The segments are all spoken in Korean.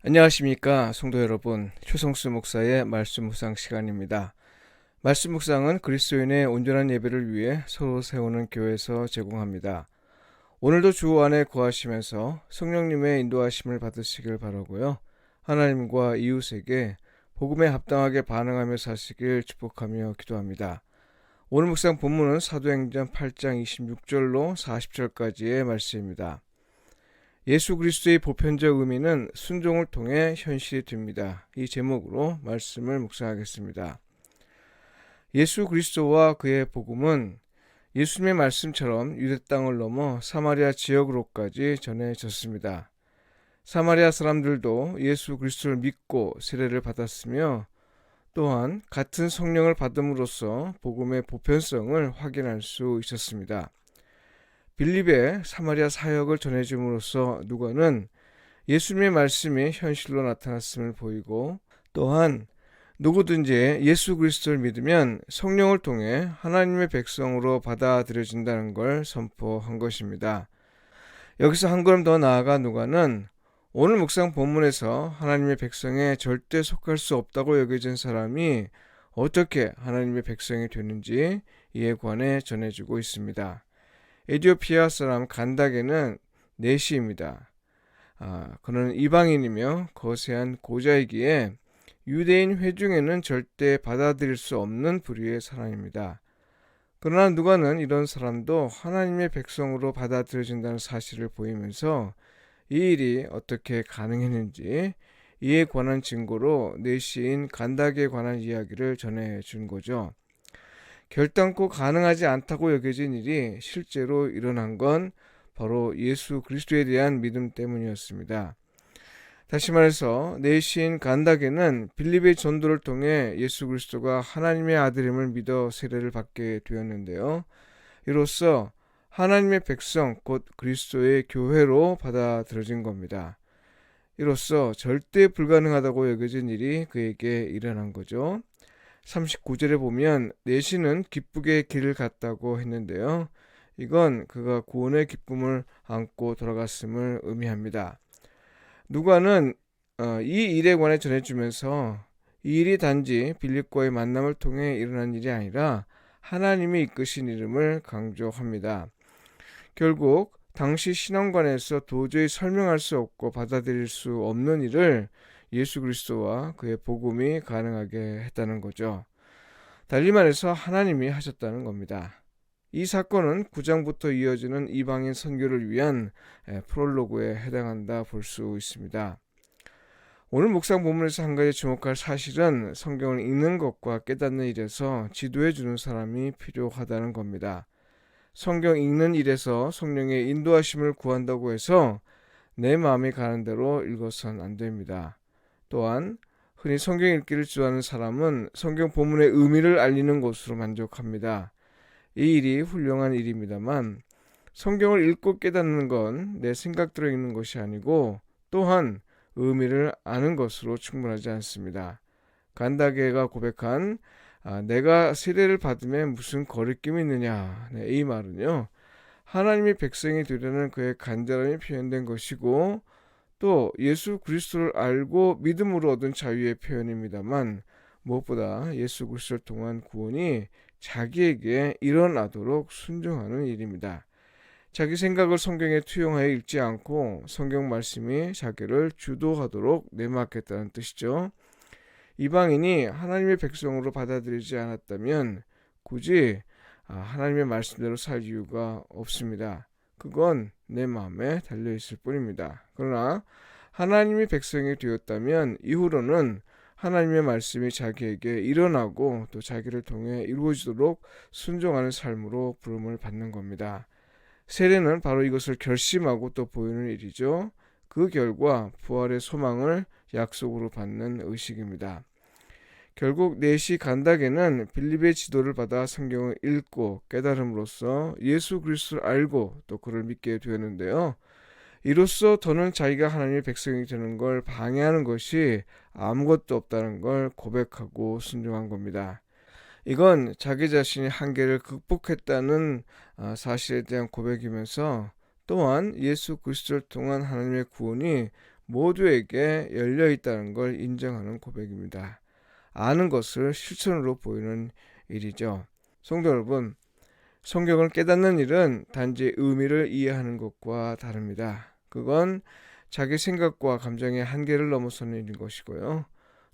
안녕하십니까 성도 여러분, 최성수 목사의 말씀 묵상 시간입니다. 말씀 묵상은 그리스도인의 온전한 예배를 위해 서로 세우는 교회에서 제공합니다. 오늘도 주 안에 거하시면서 성령님의 인도하심을 받으시길 바라고요. 하나님과 이웃에게 복음에 합당하게 반응하며 사시길 축복하며 기도합니다. 오늘 묵상 본문은 사도행전 8장 26절로 40절까지의 말씀입니다. 예수 그리스도의 보편적 의미는 순종을 통해 현실이 됩니다. 이 제목으로 말씀을 묵상하겠습니다. 예수 그리스도와 그의 복음은 예수님의 말씀처럼 유대 땅을 넘어 사마리아 지역으로까지 전해졌습니다. 사마리아 사람들도 예수 그리스도를 믿고 세례를 받았으며 또한 같은 성령을 받음으로써 복음의 보편성을 확인할 수 있었습니다. 빌립의 사마리아 사역을 전해줌으로써 누가는 예수님의 말씀이 현실로 나타났음을 보이고, 또한 누구든지 예수 그리스도를 믿으면 성령을 통해 하나님의 백성으로 받아들여진다는 걸 선포한 것입니다. 여기서 한 걸음 더 나아가 누가는 오늘 묵상 본문에서 하나님의 백성에 절대 속할 수 없다고 여겨진 사람이 어떻게 하나님의 백성이 되는지 이에 관해 전해주고 있습니다. 에티오피아 사람 간다게는 내시입니다. 그는 이방인이며 거세한 고자이기에 유대인 회중에는 절대 받아들일 수 없는 부류의 사람입니다. 그러나 누가는 이런 사람도 하나님의 백성으로 받아들여진다는 사실을 보이면서 이 일이 어떻게 가능했는지 이에 관한 증거로 내시인 간다게에 관한 이야기를 전해준 거죠. 결단코 가능하지 않다고 여겨진 일이 실제로 일어난 건 바로 예수 그리스도에 대한 믿음 때문이었습니다. 다시 말해서 내시인 간다게는 빌립의 전도를 통해 예수 그리스도가 하나님의 아들임을 믿어 세례를 받게 되었는데요. 이로써 하나님의 백성 곧 그리스도의 교회로 받아들여진 겁니다. 이로써 절대 불가능하다고 여겨진 일이 그에게 일어난 거죠. 39절에 보면 내시는 기쁘게 길을 갔다고 했는데요. 이건 그가 구원의 기쁨을 안고 돌아갔음을 의미합니다. 누가는 이 일에 관해 전해주면서 이 일이 단지 빌립과의 만남을 통해 일어난 일이 아니라 하나님이 이끄신 이름을 강조합니다. 결국 당시 신앙관에서 도저히 설명할 수 없고 받아들일 수 없는 일을 예수 그리스도와 그의 복음이 가능하게 했다는 거죠. 달리 말해서 하나님이 하셨다는 겁니다. 이 사건은 9장부터 이어지는 이방인 선교를 위한 프롤로그에 해당한다 볼 수 있습니다. 오늘 묵상 본문에서 한 가지 주목할 사실은 성경을 읽는 것과 깨닫는 일에서 지도해 주는 사람이 필요하다는 겁니다. 성경 읽는 일에서 성령의 인도하심을 구한다고 해서 내 마음이 가는 대로 읽어선 안 됩니다. 또한 흔히 성경 읽기를 주도하는 사람은 성경 본문의 의미를 알리는 것으로 만족합니다. 이 일이 훌륭한 일입니다만 성경을 읽고 깨닫는 건 내 생각대로 읽는 것이 아니고 또한 의미를 아는 것으로 충분하지 않습니다. 간다게가 고백한 내가 세례를 받음에 무슨 거리낌이 있느냐, 이 말은요 하나님의 백성이 되려는 그의 간절함이 표현된 것이고 또 예수 그리스도를 알고 믿음으로 얻은 자유의 표현입니다만 무엇보다 예수 그리스도를 통한 구원이 자기에게 일어나도록 순종하는 일입니다. 자기 생각을 성경에 투영하여 읽지 않고 성경 말씀이 자기를 주도하도록 내맡겠다는 뜻이죠. 이방인이 하나님의 백성으로 받아들이지 않았다면 굳이 하나님의 말씀대로 살 이유가 없습니다. 그건 내 마음에 달려있을 뿐입니다. 그러나 하나님의 백성이 되었다면 이후로는 하나님의 말씀이 자기에게 일어나고 또 자기를 통해 이루어지도록 순종하는 삶으로 부름을 받는 겁니다. 세례는 바로 이것을 결심하고 또 보이는 일이죠. 그 결과 부활의 소망을 약속으로 받는 의식입니다. 결국 내시 간다게는 빌립의 지도를 받아 성경을 읽고 깨달음으로써 예수 그리스도를 알고 또 그를 믿게 되었는데요. 이로써 더는 자기가 하나님의 백성이 되는 걸 방해하는 것이 아무것도 없다는 걸 고백하고 순종한 겁니다. 이건 자기 자신의 한계를 극복했다는 사실에 대한 고백이면서 또한 예수 그리스도를 통한 하나님의 구원이 모두에게 열려 있다는 걸 인정하는 고백입니다. 아는 것을 실천으로 보이는 일이죠. 성도 여러분, 성경을 깨닫는 일은 단지 의미를 이해하는 것과 다릅니다. 그건 자기 생각과 감정의 한계를 넘어서는 일인 것이고요.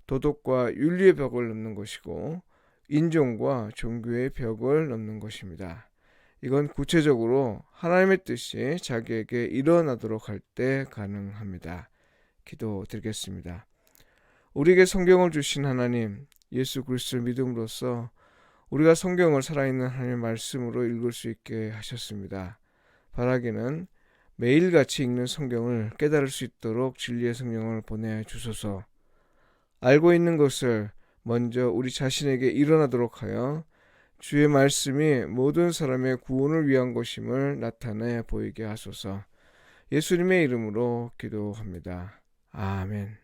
도덕과 윤리의 벽을 넘는 것이고 인종과 종교의 벽을 넘는 것입니다. 이건 구체적으로 하나님의 뜻이 자기에게 일어나도록 할 때 가능합니다. 기도드리겠습니다. 우리에게 성경을 주신 하나님, 예수 그리스도를 믿음으로써 우리가 성경을 살아있는 하나님의 말씀으로 읽을 수 있게 하셨습니다. 바라기는 매일같이 읽는 성경을 깨달을 수 있도록 진리의 성령을 보내주소서. 알고 있는 것을 먼저 우리 자신에게 일어나도록 하여 주의 말씀이 모든 사람의 구원을 위한 것임을 나타내 보이게 하소서. 예수님의 이름으로 기도합니다. 아멘.